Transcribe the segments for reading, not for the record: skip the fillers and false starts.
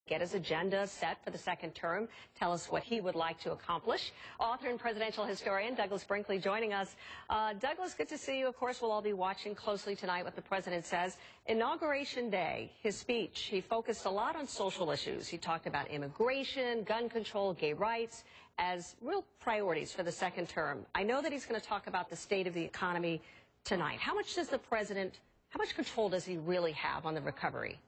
get his agenda set for the second term, tell us what he would like to accomplish. Author and presidential historian Douglas Brinkley joining us. Douglas, good to see you. Of course, we'll all be watching closely tonight what the president says. Inauguration Day, his speech, he focused a lot on social issues. He talked about immigration, gun control, gay rights as real priorities for the second term. I know that he's going to talk about the state of the economy tonight. How much control does he really have on the recovery?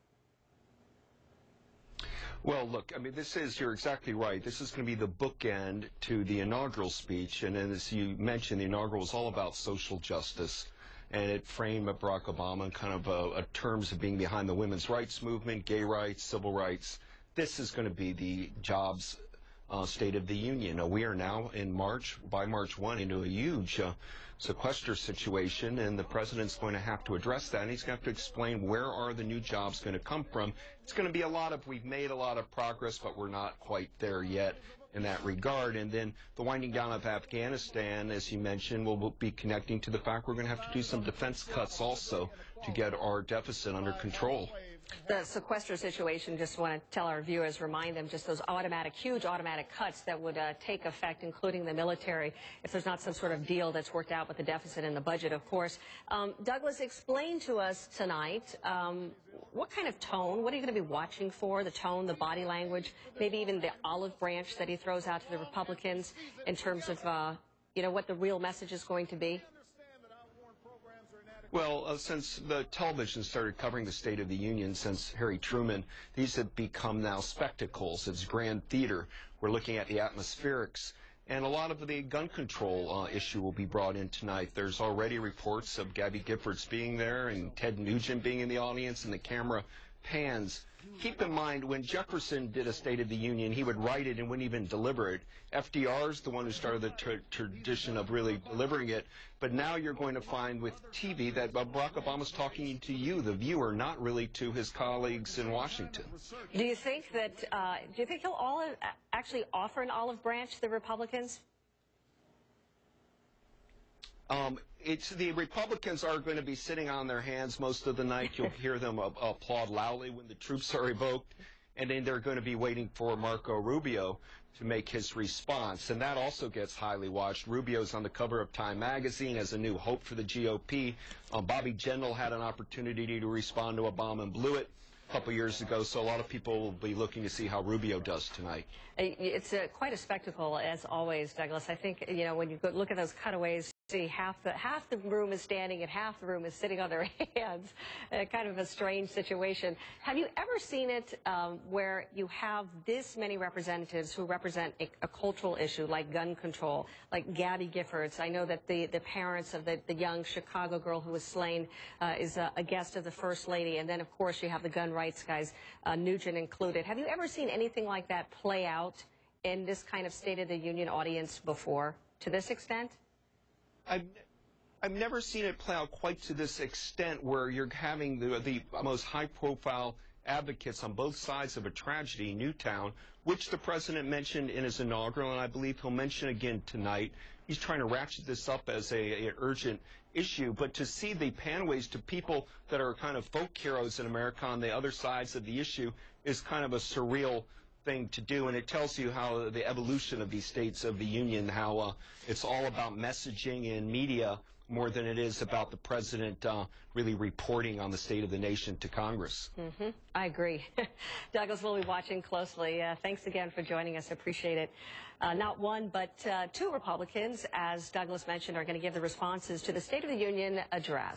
Well, look, I mean, you're exactly right. This is going to be the bookend to the inaugural speech. And as you mentioned, the inaugural was all about social justice. And it framed Barack Obama in kind of terms of being behind the women's rights movement, gay rights, civil rights. This is going to be the jobs State of the Union. We are now in by March 1, into a huge sequester situation, and the president's going to have to address that, and he's going to have to explain where are the new jobs going to come from. It's going to be we've made a lot of progress, but we're not quite there yet in that regard. And then the winding down of Afghanistan, as you mentioned, will be connecting to the fact we're going to have to do some defense cuts also to get our deficit under control. The sequester situation, just want to tell our viewers, remind them just those huge automatic cuts that would take effect, including the military, if there's not some sort of deal that's worked out with the deficit in the budget, of course. Douglas, explain to us tonight what kind of tone, what are you going to be watching for, the tone, the body language, maybe even the olive branch that he throws out to the Republicans in terms of, what the real message is going to be? Well, since the television started covering the State of the Union since Harry Truman, these have become now spectacles. It's grand theater. We're looking at the atmospherics. And a lot of the gun control issue will be brought in tonight. There's already reports of Gabby Giffords being there and Ted Nugent being in the audience, and the camera pans. Keep in mind, when Jefferson did a State of the Union, he would write it and wouldn't even deliver it. FDR's the one who started the tradition of really delivering it. But now you're going to find with TV that Barack Obama's talking to you, the viewer, not really to his colleagues in Washington. Do you think he'll actually offer an olive branch to the Republicans? The Republicans are going to be sitting on their hands most of the night. You'll hear them applaud loudly when the troops are evoked, and then they're going to be waiting for Marco Rubio to make his response, and that also gets highly watched. Rubio's on the cover of Time magazine as a new hope for the GOP. Bobby Jindal had an opportunity to respond to Obama and blew it a couple years ago, so a lot of people will be looking to see how Rubio does tonight. It's quite a spectacle, as always, Douglas. I think, when you look at those cutaways, see half the room is standing and half the room is sitting on their hands. Kind of a strange situation. Have you ever seen it where you have this many representatives who represent a cultural issue like gun control, like Gabby Giffords? I know that the parents of the young Chicago girl who was slain is a guest of the First Lady. And then, of course, you have the gun rights guys, Nugent included. Have you ever seen anything like that play out in this kind of State of the Union audience before, to this extent? I've never seen it play out quite to this extent, where you're having the most high-profile advocates on both sides of a tragedy, Newtown, which the president mentioned in his inaugural, and I believe he'll mention again tonight. He's trying to ratchet this up as an urgent issue, but to see the panways to people that are kind of folk heroes in America on the other sides of the issue is kind of a surreal thing to do, and it tells you how the evolution of these States of the Union, how it's all about messaging and media more than it is about the president really reporting on the state of the nation to Congress. I agree. Douglas, we'll be watching closely. Thanks again for joining us. Appreciate it. Not one, but two Republicans, as Douglas mentioned, are going to give the responses to the State of the Union address.